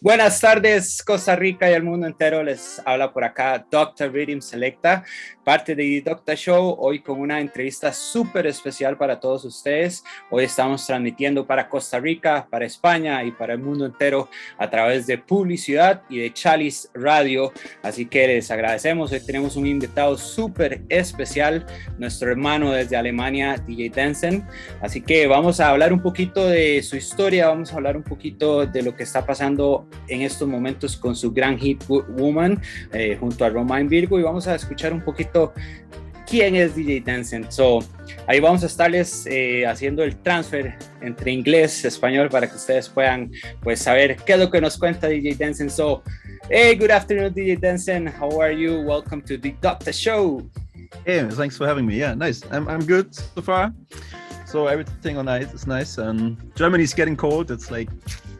Buenas tardes, Costa Rica y el mundo entero. Les habla por acá Docta Rhythm Selecta, parte de Docta Show, hoy con una entrevista súper especial para todos ustedes. Hoy estamos transmitiendo para Costa Rica, para España y para el mundo entero a través de Publi-Ciudad y de Chalice Radio. Así que les agradecemos. Hoy tenemos un invitado súper especial, nuestro hermano desde Alemania, DJ Densen. Así que vamos a hablar un poquito de su historia, vamos a hablar un poquito de lo que está pasando en estos momentos con su gran hit Woman junto a Romain Virgo, y vamos a escuchar un poquito quién es DJ Densen. Ahí vamos a estarles haciendo el transfer entre inglés y español para que ustedes puedan pues saber qué es lo que nos cuenta DJ Densen. Hey, good afternoon, DJ Densen. How are you? Welcome to the Docta Show. Hey, thanks for having me. Yeah, nice. I'm good so far. So everything on ice is nice. Germany's getting cold. It's like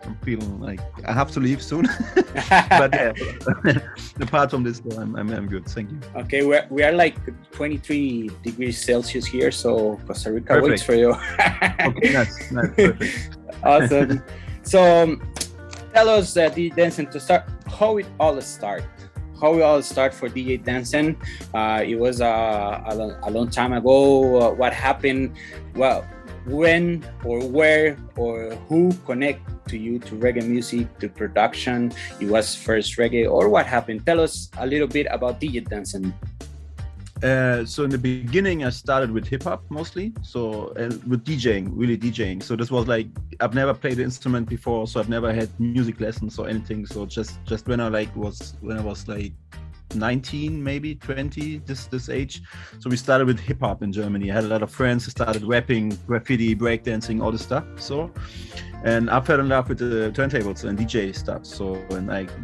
I'm feeling like I have to leave soon. But yeah, apart from this, I'm good. Thank you. Okay, we are like 23 degrees Celsius here, so Costa Rica Perfect. waits for you. Okay, nice, perfect. Awesome. So tell us, DJ Densen, to start, how it all started. How it all started for DJ Densen. It was a long time ago. What happened? Well, when or where or who connect to you to reggae music, to production? It was first reggae, or what happened? Tell us a little bit about DJ Densen. So in the beginning, I started with hip hop mostly. So with DJing, really DJing. So this was like I've never played an instrument before, so I've never had music lessons or anything. So just when I was 19, maybe 20, this age. So we started with hip hop in Germany. I had a lot of friends who started rapping, graffiti, breakdancing, all this stuff. And I fell in love with the turntables and DJ stuff. So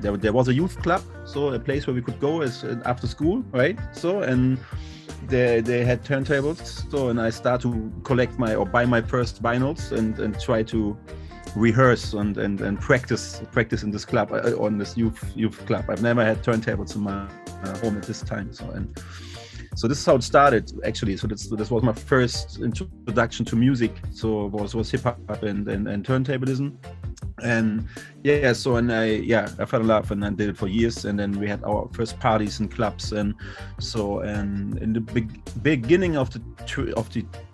there was a youth club, so a place where we could go after school, right? So and they had turntables. So and I started to buy my first vinyls and try to rehearse and practice in this club, on this youth club. I've never had turntables in my home at this time. So this is how it started actually. So this was my first introduction to music. So was hip hop and turntablism. And yeah, so I fell in love and I did it for years. And then we had our first parties and clubs. And in the beginning of the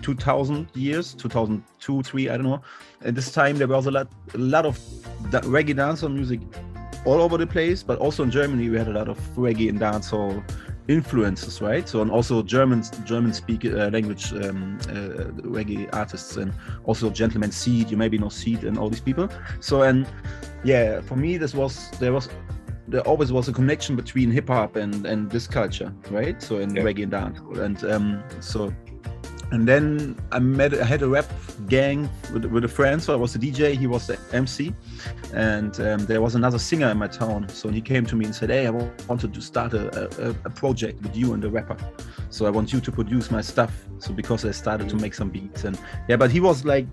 2000 years, 2002, 2003, I don't know. At this time there was a lot of reggae dancehall music all over the place, but also in Germany we had a lot of reggae and dancehall influences, right? So and also German speak language reggae artists, and also Gentleman Seed, you maybe know Seed and all these people. So and yeah, for me there always was a connection between hip hop and this culture, right? So in reggae and dancehall, and then I had a rap gang with a friend. So I was the DJ, he was the MC, and there was another singer in my town. So he came to me and said, "Hey, I wanted to start a project with you and the rapper. So I want you to produce my stuff." So because I started to make some beats, and yeah, but he was like,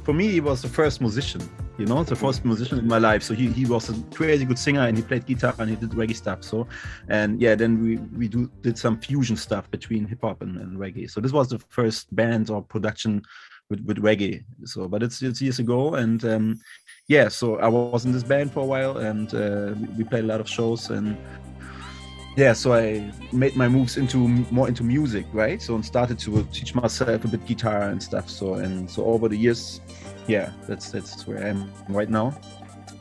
for me, he was the first musician, the first musician in my life. So he was a crazy good singer, and he played guitar and he did reggae stuff. So and yeah, then we did some fusion stuff between hip hop and reggae. So this was the first band or production with reggae. So but it's years ago, and so I was in this band for a while, and we played a lot of shows, and yeah, so I made my moves more into music, right? So and started to teach myself a bit guitar and stuff. So over the years, yeah, that's where I am right now.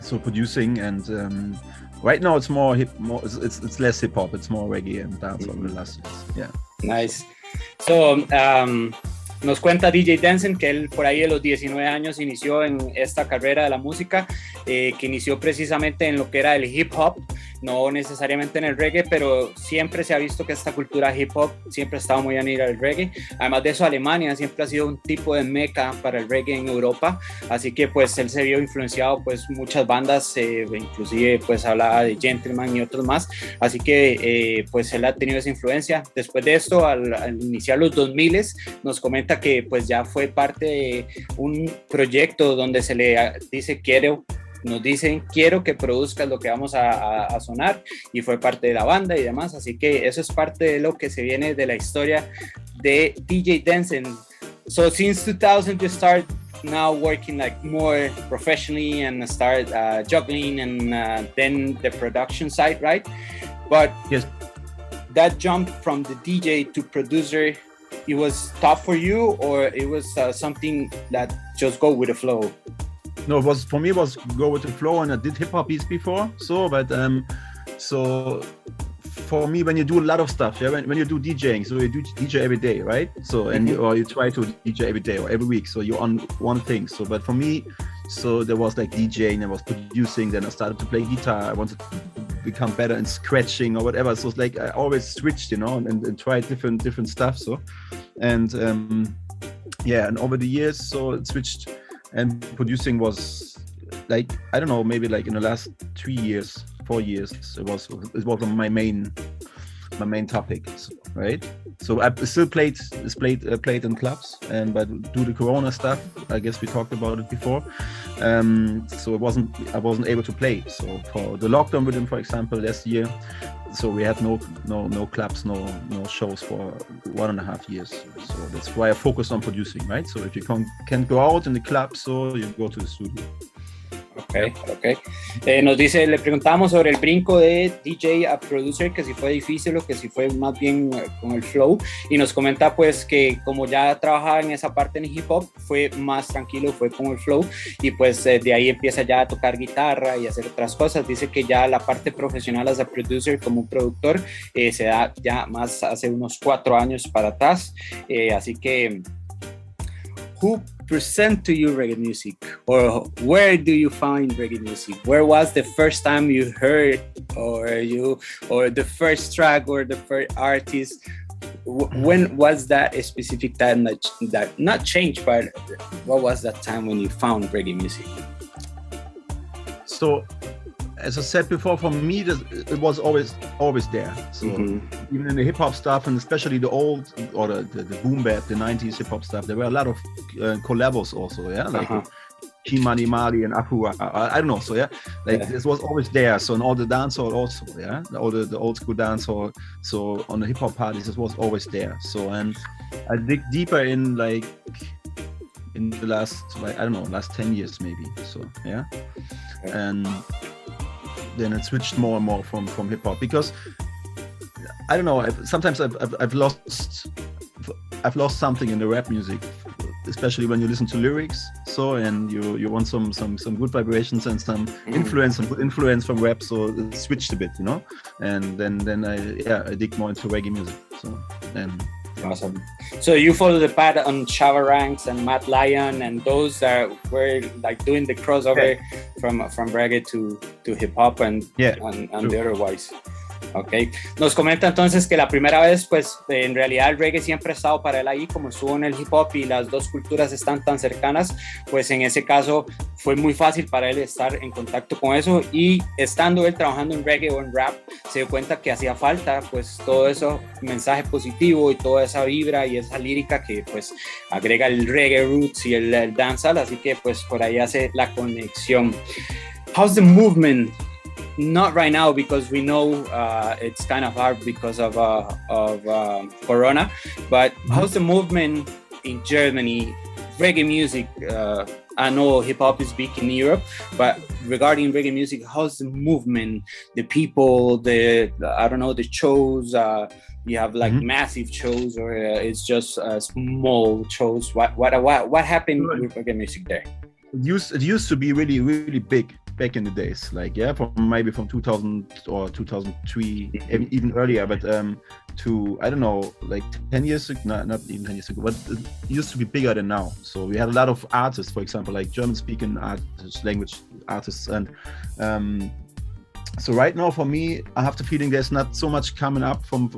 So producing, and right now it's it's less hip hop, it's more reggae and dancehall over the last years. Yeah. Nice. So nos cuenta DJ Densen que él por ahí de los 19 años inició en esta carrera de la música, que inició precisamente en lo que era el hip hop, no necesariamente en el reggae, pero siempre se ha visto que esta cultura hip hop siempre ha estado muy unida al reggae. Además de eso, Alemania siempre ha sido un tipo de meca para el reggae en Europa, así que pues él se vio influenciado pues muchas bandas, inclusive pues hablaba de Gentleman y otros más, así que pues él ha tenido esa influencia. Después de esto, al iniciar los 2000 nos comenta que pues ya fue parte de un proyecto donde se le dice nos dicen quiero que produzcas lo que vamos a sonar, y fue parte de la banda y demás, así que eso es parte de lo que se viene de la historia de DJ Densen. So since 2000 you start now working like more professionally and start juggling and then the production side, right? But yes, that jump from the DJ to producer, it was tough for you, or it was something that just go with the flow? No, it was, for me, it was go with the flow, and I did hip hop beats before. So, but so for me, when you do a lot of stuff, yeah, when you do DJing, so you do DJ every day, right? So, and or you try to DJ every day or every week, so you're on one thing. So, but for me, so there was like DJing, there was producing, then I started to play guitar. I wanted to become better in scratching or whatever. So it's like I always switched, you know, and tried different stuff. So, and yeah, and over the years, so it switched, and producing was like, I don't know, maybe like in the last 3 years, 4 years, it was my main topic, so, right? So I still played in clubs, and but due to Corona stuff, I guess we talked about it before. So I wasn't able to play. So for the lockdown rhythm, for example, last year, so we had no clubs, no shows for 1.5 years. So that's why I focused on producing, right? So if you can't go out in the club, so you go to the studio. Ok. Le preguntamos sobre el brinco de DJ a producer, que si fue difícil o que si fue más bien con el flow, y nos comenta pues que como ya trabajaba en esa parte en hip hop, fue más tranquilo, fue con el flow, y pues de ahí empieza ya a tocar guitarra y hacer otras cosas. Dice que ya la parte profesional as a producer, como un productor, se da ya más hace unos 4 años para atrás, así que who present to you reggae music, or where do you find reggae music? Where was the first time you heard, or the first track, or the first artist? When was that a specific time that not changed, but what was that time when you found reggae music? So, as I said before, for me, it was always there. So even in the hip hop stuff, and especially the old or the boom bap, the 90s hip hop stuff, there were a lot of collabos also, yeah, like Kimani Mali and Apu. I don't know, so yeah, like this was always there. So in all the dancehall also, yeah, all the old school dancehall. So on the hip hop parties, this was always there. So, and I dig deeper in like in the last, like, I don't know, last 10 years maybe. So yeah, and then it switched more and more from hip hop, because I don't know, sometimes I've lost something in the rap music, especially when you listen to lyrics. So, and you want some good vibrations and some good influence from rap. So it switched a bit, you know. And then I dig more into reggae music. So, and awesome. So you follow the path on Chava Ranks and Matt Lyon and those that were like doing the crossover from reggae to hip hop and the otherwise. Ok, nos comenta entonces que la primera vez, pues en realidad el reggae siempre ha estado para él ahí, como estuvo en el hip hop y las dos culturas están tan cercanas, pues en ese caso fue muy fácil para él estar en contacto con eso, y estando él trabajando en reggae o en rap, se dio cuenta que hacía falta pues todo eso, mensaje positivo y toda esa vibra y esa lírica que pues agrega el reggae roots y el dancehall, así que pues por ahí hace la conexión. How's the movement? Not right now, because we know it's kind of hard because of Corona. But how's the movement in Germany? Reggae music. I know hip hop is big in Europe, but regarding reggae music, how's the movement? The people, the shows. You have like massive shows, or it's just small shows. What happened with reggae music there? It used to be really, really big back in the days, like from 2000 or 2003, even earlier, but to, I don't know, like 10 years ago, not even 10 years ago, but it used to be bigger than now. So we had a lot of artists, for example, like German-speaking artists, language artists, and so right now for me, I have the feeling there's not so much coming up from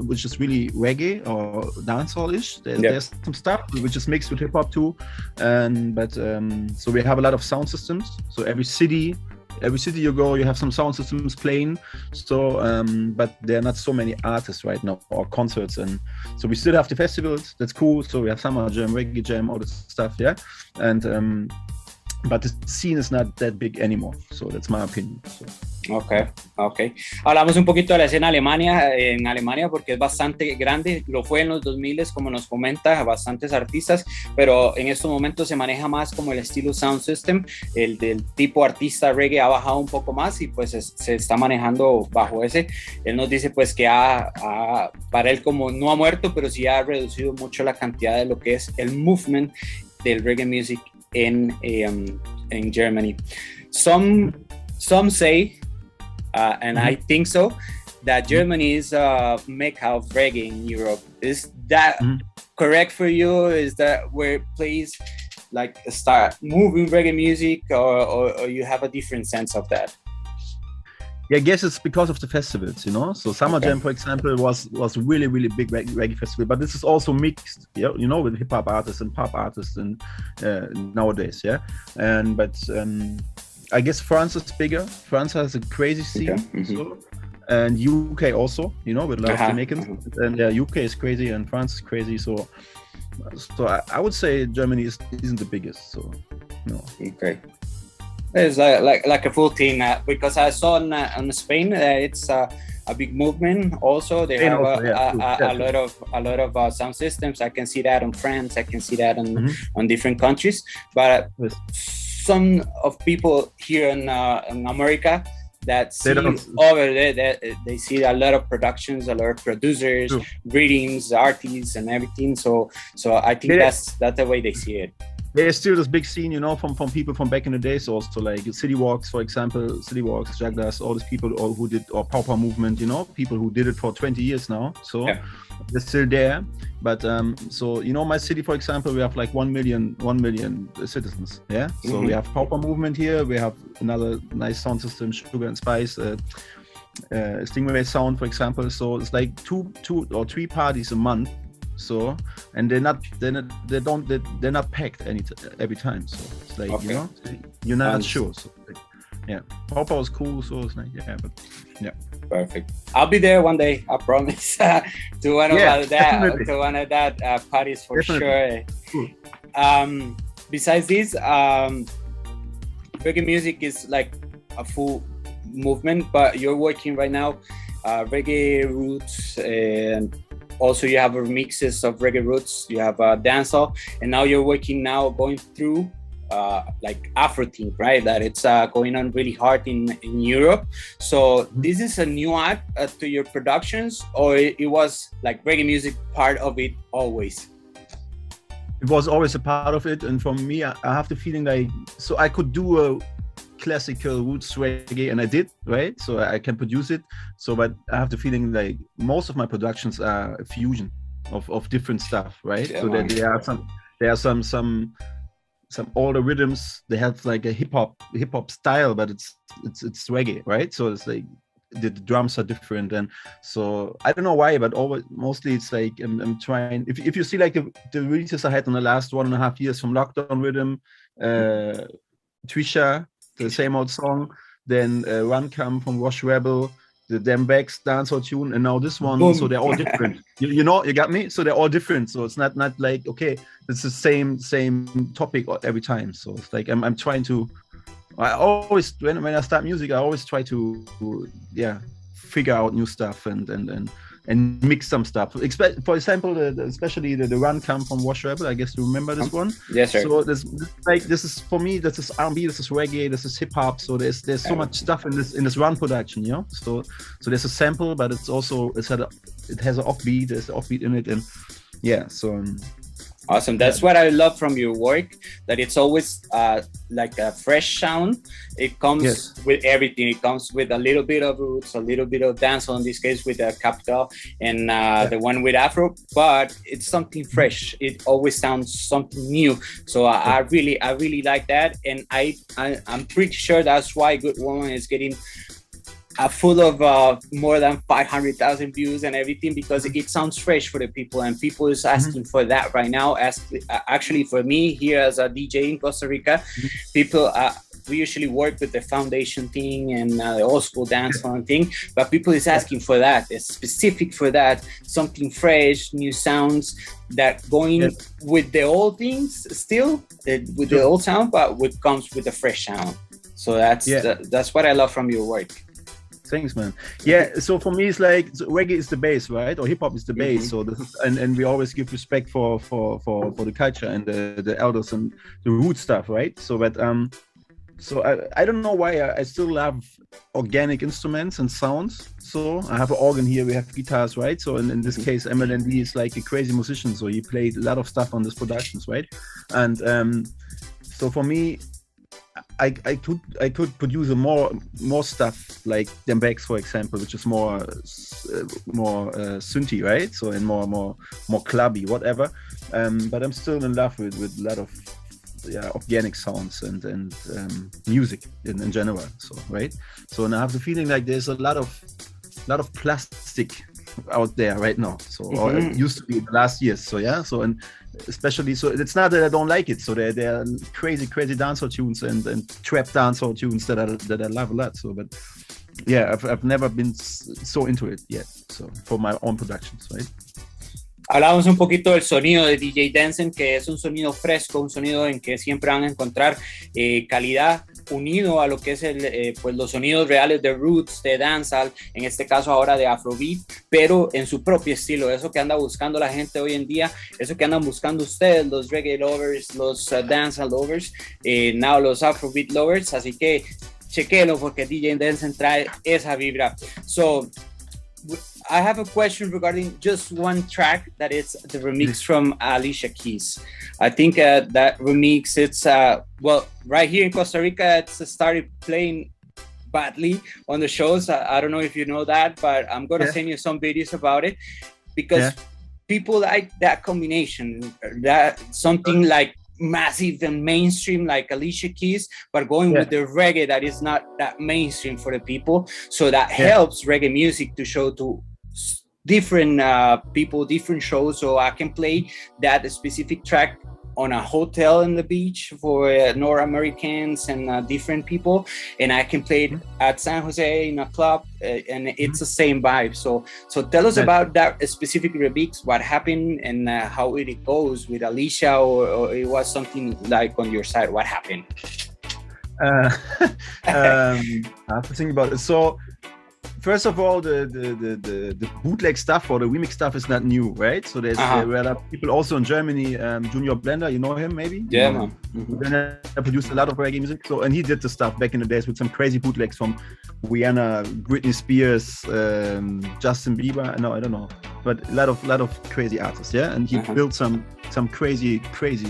which is really reggae or dancehall-ish. There's some stuff which is mixed with hip-hop too, but so we have a lot of sound systems. So every city you go, you have some sound systems playing. So but there are not so many artists right now or concerts, and so we still have the festivals. That's cool. So we have Summer Jam, Reggae Jam, all this stuff, yeah, and but the scene is not that big anymore. So that's my opinion. So. Okay, okay. Hablamos un poquito de la escena en Alemania porque es bastante grande, lo fue en los 2000 como nos comenta, bastantes artistas, pero en estos momentos se maneja más como el estilo sound system, el del tipo artista reggae ha bajado un poco más y pues se está manejando bajo ese. Él nos dice pues que para él como no ha muerto, pero sí ha reducido mucho la cantidad de lo que es el movement del reggae music en Germany. Some say and I think so, that Germany is a mecca of reggae in Europe. Is that correct for you? Is that where place like start moving reggae music, or you have a different sense of that? Yeah, I guess it's because of the festivals, you know. So Summer Jam, for example, was really big reggae festival, but this is also mixed, yeah, you know, with hip hop artists and pop artists and nowadays, yeah. But I guess France is bigger. France has a crazy scene, so, and UK also, you know, with a lot of Jamaicans. And yeah, UK is crazy and France is crazy. So I would say Germany isn't the biggest. So no. Okay. It's like a full team because I saw in Spain it's a big movement. Also, they have a lot of sound systems. I can see that in France. I can see that on different countries, but. Some of people here in America that see over there, they see a lot of productions, a lot of producers, readings, artists, and everything. So I think that's the way they see it. There's still this big scene, you know, from people from back in the days, also like City Walks, for example, Jaglas, all these people who did, or Pauper movement, you know, people who did it for 20 years now. So they're still there. But so, you know, my city, for example, we have like 1 million citizens. Yeah. So we have Pauper movement here. We have another nice sound system, Sugar and Spice, Stingray sound, for example. So it's like two or three parties a month. So, and they're not packed every time. So it's like, you know, you're not sure. So, like, yeah, Pauper was cool. So it's like, perfect. I'll be there one day, I promise. to one of that parties for sure. Cool. Besides this, reggae music is like a full movement, but you're working right now reggae roots, and also you have remixes of reggae roots, you have dancehall, and now you're going through like Afro theme, right? That it's going on really hard in Europe. So this is a new act to your productions, or it was like reggae music part of it always? It was always a part of it, and for me, I have the feeling like, so I could do a classical roots reggae, and I did, right? So I can produce it. So, but I have the feeling like most of my productions are a fusion of different stuff, right? Yeah, so that there are some older rhythms. They have like a hip hop style, but it's reggae, right? So it's like the drums are different, and so I don't know why, but mostly it's like I'm trying. If you see like the releases I had in the last 1.5 years, from Lockdown Rhythm, Trisha, the same old song, then Run Come from Wash Rebel, the Them Backs dancehall tune, and now this one. Boom. So they're all different. you know, you got me. So they're all different. So it's not like, okay, it's the same topic every time. So it's like I'm trying to. I always when I start music, I always try to figure out new stuff and mix some stuff. For example, especially the Run Come from Wash Rebel. I guess you remember this one. Yes, sir. So this is for me. This is R&B. This is reggae. This is hip hop. So there's so much stuff in this Run production, you know. So there's a sample, but it has an offbeat. There's an offbeat in it, and so. Awesome. That's what I love from your work, that it's always like a fresh sound. It comes with everything. It comes with a little bit of roots, a little bit of dancehall, in this case with the Capital, and the one with Afro, but it's something fresh. It always sounds something new. So I really like that. And I'm pretty sure that's why Good Woman is getting full of more than 500,000 views and everything, because it sounds fresh for the people, and people is asking for that right now. Actually, for me here as a DJ in Costa Rica, people we usually work with the foundation thing and the old school dance thing, but people is asking for that. It's specific for that, something fresh, new sounds that going with the old things still, the old sound, but what comes with the fresh sound. So that's what I love from your work. Thanks, man. Yeah, so for me, it's like reggae is the base, right? Or hip hop is the base. So this is, and we always give respect for the culture and the elders and the root stuff, right? So but so I don't know why I still love organic instruments and sounds. So I have an organ here, we have guitars, right? So in this case, MLND is like a crazy musician. So he played a lot of stuff on these productions, right? And so for me, I could produce more stuff like Dembex, for example, which is more synthy, right? So and more clubby, whatever. But I'm still in love with a lot of organic sounds and music in general. So right. So and I have the feeling like there's a lot of plastic out there right now. So or it used to be in the last years. So yeah. So and especially so it's not that I don't like it. So there are crazy dancehall tunes and trap dancehall tunes that I love a lot. So but yeah, I've never been so into it yet. So for my own productions, right? Hablábamos un poquito del sonido de DJ Densen, que es un sonido fresco, un sonido en que siempre van a encontrar calidad unido a lo que es pues los sonidos reales de roots, de dancehall, en este caso ahora de afrobeat, pero en su propio estilo, eso que anda buscando la gente hoy en día, eso que andan buscando ustedes, los reggae lovers, los dancehall lovers, now los afrobeat lovers, así que chequenlo porque DJ Densen trae esa vibra. So I have a question regarding just one track, that is the remix from Alicia Keys. I think that remix, it's, well, right here in Costa Rica, it's started playing badly on the shows. I don't know if you know that, but I'm going to send you some videos about it because people like that combination, that something like massive and mainstream like Alicia Keys, but going with the reggae that is not that mainstream for the people. So that helps reggae music to show to different people, different shows. So I can play that specific track on a hotel in the beach for North Americans and different people, and I can play it at San Jose in a club, and it's the same vibe. So tell us about that specific remix, what happened and how it goes with Alicia, or it was something like on your side. What happened? I have to think about it. So first of all, the bootleg stuff or the remix stuff is not new, right? So there are people also in Germany, Junior Blender, you know him maybe? Yeah, man. Blender produced a lot of reggae music. So and he did the stuff back in the days with some crazy bootlegs from Rihanna, Britney Spears, Justin Bieber. No, I don't know, but a lot of crazy artists, yeah. And he built some crazy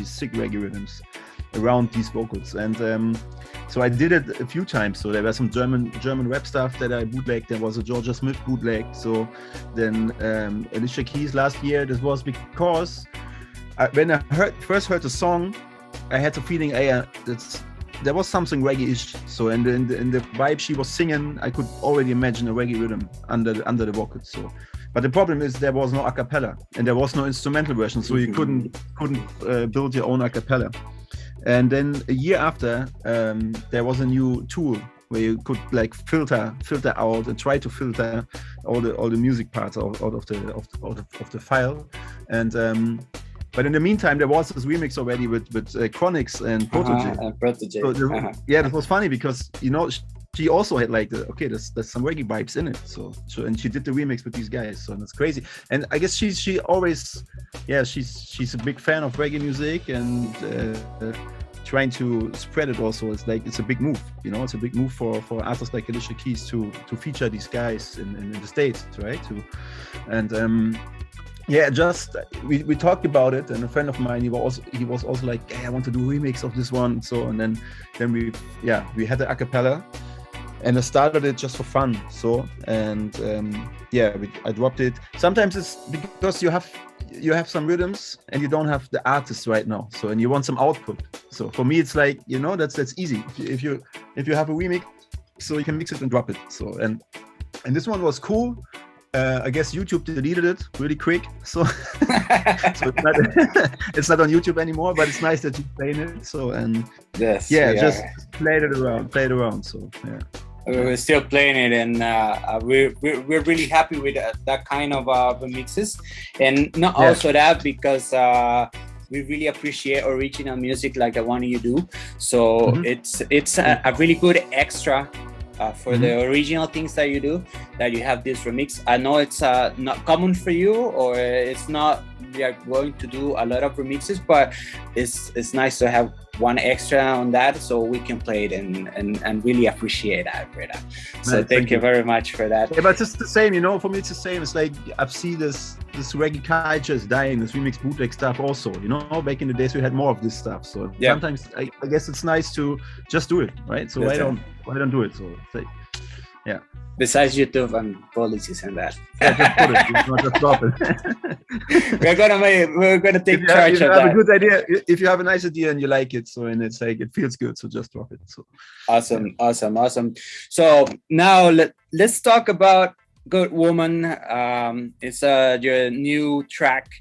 sick reggae rhythms around these vocals, and so I did it a few times. So there was some German rap stuff that I bootlegged. There was a Georgia Smith bootleg. So then Alicia Keys last year. This was because when I first heard the song, I had the feeling there was something reggae-ish. So in the vibe she was singing, I could already imagine a reggae rhythm under the vocals. So, but the problem is there was no a cappella and there was no instrumental version. So you couldn't build your own a cappella. And then a year after, there was a new tool where you could like filter out and try to filter all the music parts out of the file. And but in the meantime, there was this remix already with Chronix and Protege. So it was funny because she also had like there's some reggae vibes in it. So and she did the remix with these guys. So that's crazy. And I guess she always she's a big fan of reggae music and trying to spread it also. It's a big move. It's a big move for artists like Alicia Keys to feature these guys in the States, right? We talked about it, and a friend of mine, he was also like, hey, I want to do a remix of this one. So and then we had the a cappella. And I started it just for fun. So and I dropped it. Sometimes it's because you have some rhythms and you don't have the artist right now. So and you want some output. So for me, it's like that's easy. If you have a remix, so you can mix it and drop it. So and this one was cool. I guess YouTube deleted it really quick. So it's not on YouTube anymore. But it's nice that you played it. So and just played it around. So yeah. We're still playing it, and we're really happy with that kind of remixes, and not also that because we really appreciate original music like the one you do. So it's a really good extra for the original things that you do, that you have this remix. I know it's not common for you, or it's not, we are going to do a lot of remixes, but it's nice to have one extra on that, so we can play it and really appreciate that, Breda. So Man, thank you very much for that. Yeah, but it's the same, you know, for me it's the same. It's like I've seen this reggae culture is dying, this remix bootleg stuff also, you know. Back in the days we had more of this stuff, so sometimes I guess it's nice to just do it, right? So why don't do it? So it's like, yeah. Besides YouTube and policies and that. Yeah, just put it. Not just drop it. we're gonna take charge of that. If you have a good idea, if you have a nice idea and you like it, so and it's like it feels good, so just drop it. So awesome. So now let's talk about Good Woman. It's your new track.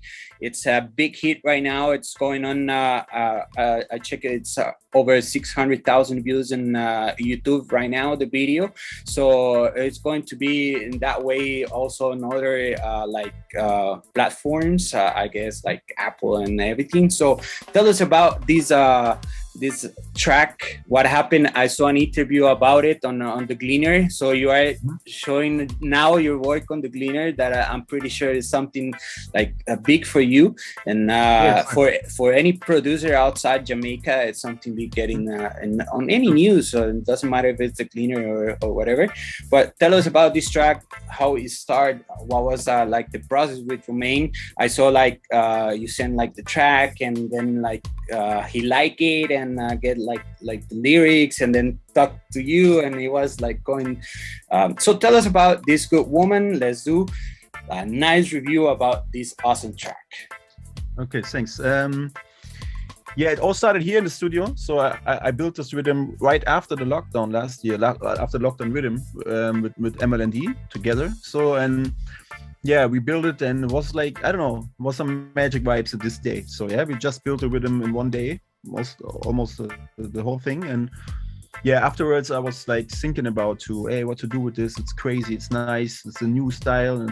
It's a big hit right now. It's going on. I check it. It's over 600,000 views on YouTube right now, the video. So it's going to be in that way also on other platforms, I guess, like Apple and everything. So tell us about this track. What happened? I saw an interview about it on the Gleaner. So you are showing now your work on the Gleaner, that I'm pretty sure is something like big for you. And for any producer outside Jamaica, it's something we get on any news. So it doesn't matter if it's the Gleaner or whatever. But tell us about this track, how it started, what was like the process with Romain. I saw like you sent like the track, and then like he liked it and get like the lyrics, and then talk to you, and he was like going. So tell us about this Good Woman. Let's do a nice review about this awesome track. Okay, thanks. Yeah, it all started here in the studio. So I built this rhythm right after the lockdown last year, after lockdown rhythm with MLND together. So, and yeah, we built it, and it was like, I don't know, it was some magic vibes to this day. So yeah, we just built a rhythm in one day, almost the whole thing. And yeah, afterwards I was like thinking about what to do with this. It's crazy, it's nice, it's a new style, and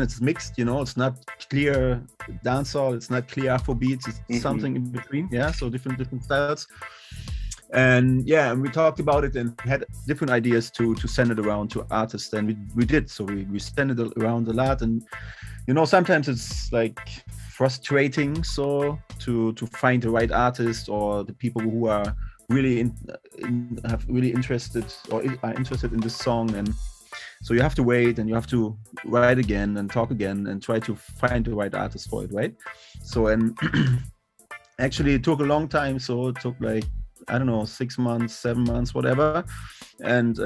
it's mixed, you know. It's not clear dancehall, it's not clear Afro beats, it's something in between. Yeah, so different styles. And yeah, and we talked about it and had different ideas to send it around to artists, and we did. So we sent it around a lot, and you know, sometimes it's like frustrating to find the right artist or the people who are really interested or are interested in this song. And so you have to wait, and you have to write again and talk again and try to find the right artist for it, right? So, and actually it took a long time. So it took like, I don't know, 6 months, 7 months, whatever. And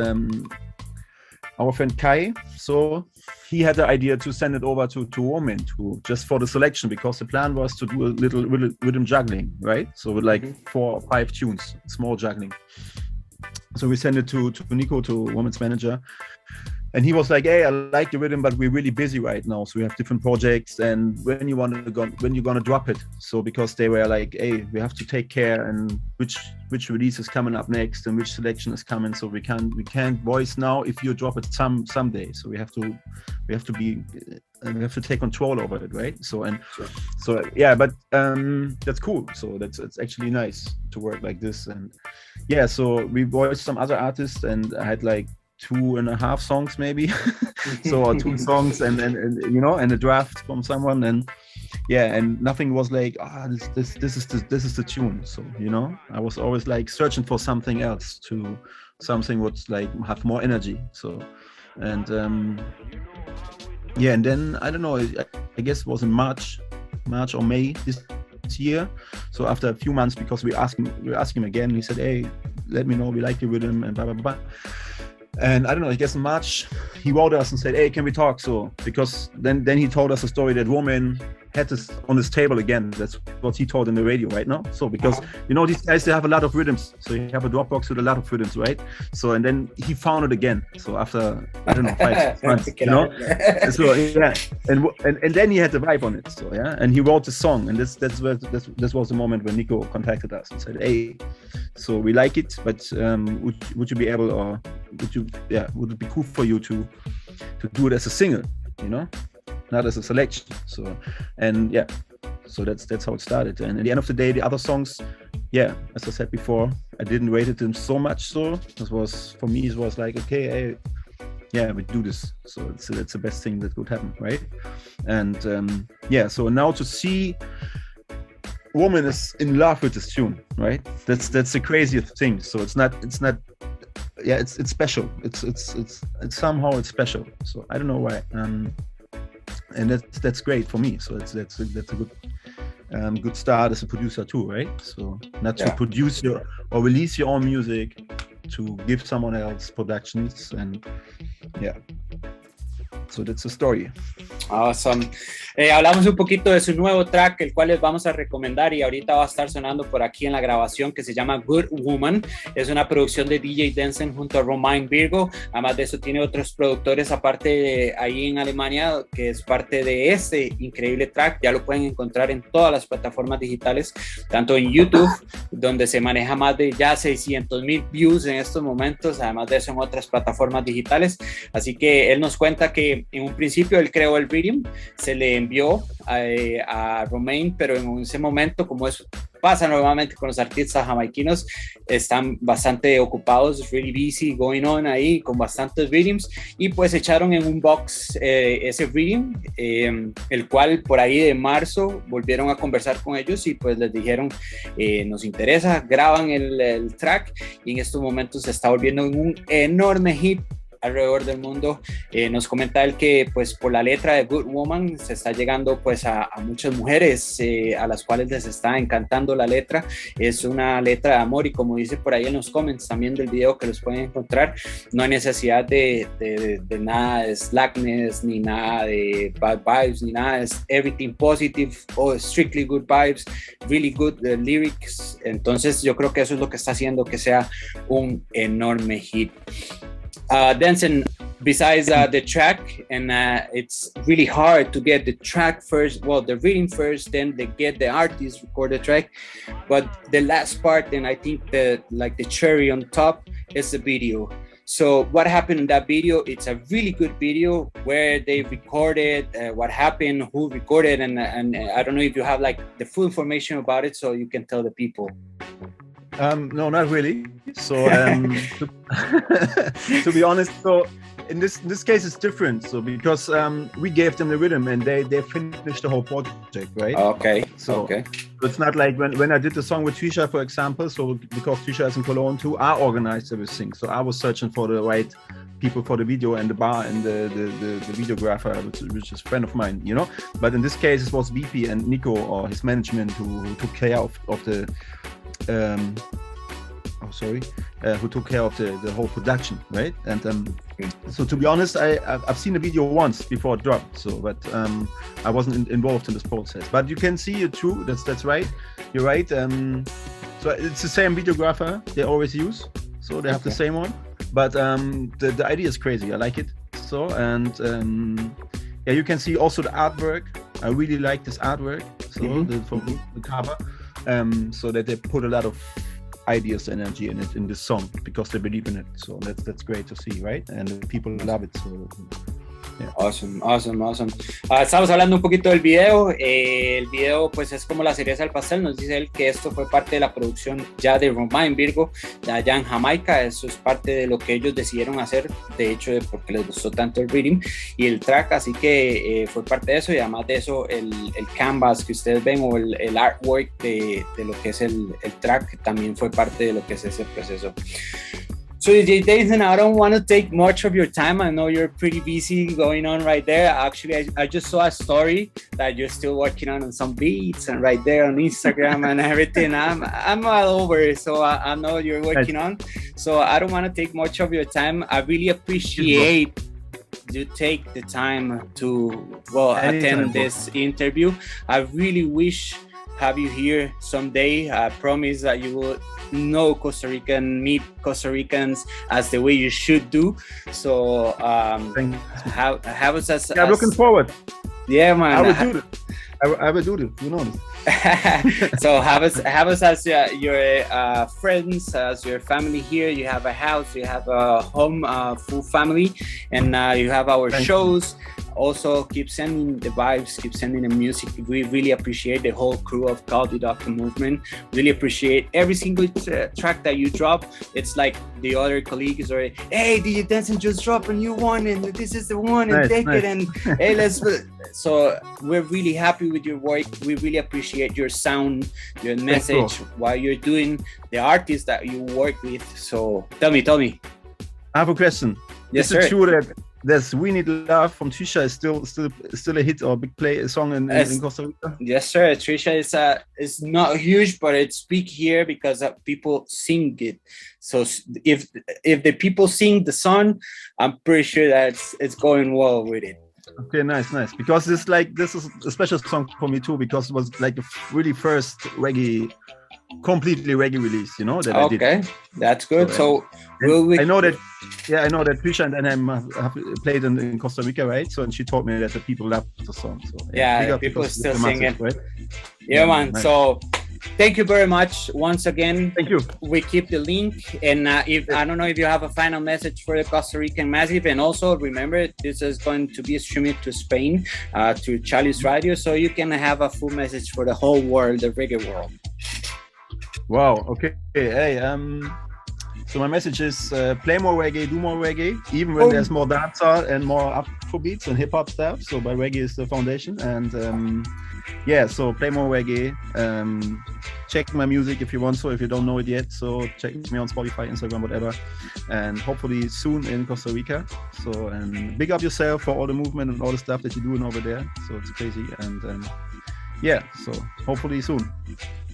our friend Kai, so he had the idea to send it over to Romain just for the selection, because the plan was to do a little rhythm juggling, right? So with like 4 or 5 tunes, small juggling. So we sent it to Niko, to Romain's manager. And he was like, hey, I like the rhythm, but we're really busy right now. So we have different projects, and when you're gonna drop it? So because they were like, hey, we have to take care, and which release is coming up next and which selection is coming. So we can't voice now if you drop it someday. So we have to take control over it, right? So yeah, but that's cool. So it's actually nice to work like this. And yeah, so we voiced some other artists, and I had like 2.5 songs maybe. So 2 songs and you know, and a draft from someone, and yeah, and nothing was like, this is the tune. So, you know, I was always like searching for something else, something would like have more energy. So, and yeah, and then I don't know, I guess it was in March or May this year. So after a few months, because we asked him again, he said, hey, let me know, we like the rhythm and blah blah blah. And I don't know, I guess in March, he wrote us and said, hey, can we talk? So, because then he told us a story that Romain had this on his table again. That's what he told in the radio right now. So, because, you know, these guys, they have a lot of rhythms. So you have a Dropbox with a lot of rhythms, right? So, and then he found it again. So after, I don't know, 5 months, you know? So, yeah. And then he had the vibe on it. So, yeah. And he wrote the song. And this was the moment when Niko contacted us and said, hey, so we like it, but would you be able, or would it be cool for you to do it as a single, you know, not as a selection? So, and yeah, so that's how it started. And at the end of the day, the other songs, yeah, as I said before, I didn't rate it so much. So this was, for me, it was like, okay, yeah, we do this. So that's the best thing that could happen, right? And yeah, so now to see woman is in love with this tune, right? That's the craziest thing. So it's not yeah, it's special. It's somehow it's special. So I don't know why. And that's great for me. So that's a good start as a producer too, right? So not to produce or release your own music, to give someone else productions, and yeah. So that's the story. Awesome. Hablamos un poquito de su nuevo track, el cual les vamos a recomendar y ahorita va a estar sonando por aquí en la grabación, que se llama Good Woman. Es una producción de DJ Densen junto a Romain Virgo. Además de eso tiene otros productores aparte de ahí en Alemania, que es parte de este increíble track. Ya lo pueden encontrar en todas las plataformas digitales, tanto en YouTube, donde se maneja más de ya 600,000 views en estos momentos, además de eso en otras plataformas digitales. Así que él nos cuenta que en un principio él creó el rhythm, se le envió a Romain, pero en ese momento, como pasa normalmente con los artistas jamaiquinos, están bastante ocupados, really busy, going on ahí, con bastantes rhythms, y pues echaron en un box ese rhythm, el cual por ahí de marzo volvieron a conversar con ellos y pues les dijeron, nos interesa, graban el track, y en estos momentos se está volviendo un enorme hit alrededor del mundo. Nos comenta él que pues por la letra de Good Woman se está llegando pues a muchas mujeres a las cuales les está encantando la letra. Es una letra de amor, y como dice por ahí en los comments también del video que los pueden encontrar, no hay necesidad de nada de slackness, ni nada de bad vibes, ni nada, es everything positive, strictly good vibes, really good lyrics. Entonces yo creo que eso es lo que está haciendo que sea un enorme hit. Densen, besides the track, and it's really hard to get the track first, well, the reading first, then they get the artist record the track, but the last part, and I think the cherry on top, is the video. So what happened in that video? It's a really good video where they recorded what happened, who recorded, and I don't know if you have like the full information about it, so you can tell the people. No, not really. So to be honest, so in this case it's different. So because we gave them the rhythm and they finished the whole project, right? Okay. So it's not like when I did the song with Trisha, for example. So because Trisha is in Cologne too, I organized everything. So I was searching for the right people for the video and the bar and the videographer, which is a friend of mine, you know. But in this case, it was BP and Niko or his management who took care of the. Who took care of the whole production, right? And so to be honest, I've seen the video once before it dropped, so but I wasn't involved in this process. But you can see it too. That's right. You're right. So it's the same videographer they always use. So they have the same one. But the idea is crazy. I like it. So and yeah, you can see also the artwork. I really like this artwork. So the cover. So that they put a lot of ideas, energy in it, in this song, because they believe in it. So that's great to see, right? And people love it. So yeah. Awesome. Estamos hablando un poquito del video. El video pues es como la cereza del pastel. Nos dice él que esto fue parte de la producción ya de Romain Virgo allá en Jamaica. Eso es parte de lo que ellos decidieron hacer, de hecho porque les gustó tanto el rhythm y el track, así que fue parte de eso. Y además de eso el canvas que ustedes ven o el artwork de lo que es el track también fue parte de lo que es ese proceso. So DJ Densen, I don't want to take much of your time. I know you're pretty busy going on right there. Actually, I just saw a story that you're still working on some beats and right there on Instagram and everything. I'm all over it, so I know you're working on. So I don't want to take much of your time. I really appreciate you take the time to attend this interview. I really wish have you here someday. I promise that you will know Costa Rican, meet Costa Ricans as the way you should do. So have us as... Yeah, I'm looking forward. Yeah, man. I will do this. I will do this. You know this. So have us as your friends, as your family here. You have a house, you have a home, full family, and you have our shows. Also, keep sending the vibes, keep sending the music. We really appreciate the whole crew of Call the Doctor movement. Really appreciate every single track that you drop. It's like the other colleagues are, hey, DJ Densen just dropped a new one, and this is the one, and take it, and hey, let's. So we're really happy with your work. We really appreciate your sound, your message, what you're doing, the artists that you work with. So tell me. I have a question. Yes, is sir. It true that there's We Need Love from Trisha is still a hit or big play song in Costa Rica? Yes, sir. Trisha is not huge, but it's big here because people sing it. So if the people sing the song, I'm pretty sure that it's going well with it. Okay, nice. Because this is a special song for me too, because it was like the really first completely reggae release, that I did. Okay, that's good. So I know that Trisha and I have played in Costa Rica, right? So, and she told me that the people love the song. So yeah, people still sing it. Right? Yeah, man. Nice. So thank you very much once again. Thank you. We keep the link, and if I don't know if you have a final message for the Costa Rican Massive, and also remember this is going to be streamed to Spain, to Chalice Radio, so you can have a full message for the whole world, the reggae world. Wow. Okay. Hey. So my message is play more reggae, do more reggae, even when there's more dancehall and more Afrobeats and hip hop stuff. So by reggae is the foundation, and so play more reggae. Check my music if you want. So if you don't know it yet, so check me on Spotify, Instagram, whatever, and hopefully soon in Costa Rica. So and big up yourself for all the movement and all the stuff that you're doing over there. So it's crazy, and so hopefully soon.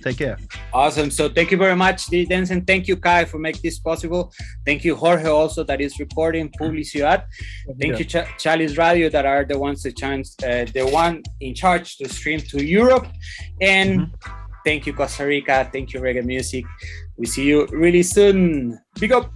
Take care. Awesome. So thank you very much, DJ Densen. Thank you, Kai, for making this possible. Thank you, Jorge, also, that is recording Publi-Ciudad. Thank you, Chalice Radio, that are the ones the one in charge to stream to Europe. And thank you, Costa Rica. Thank you, reggae music. We see you really soon. Big up.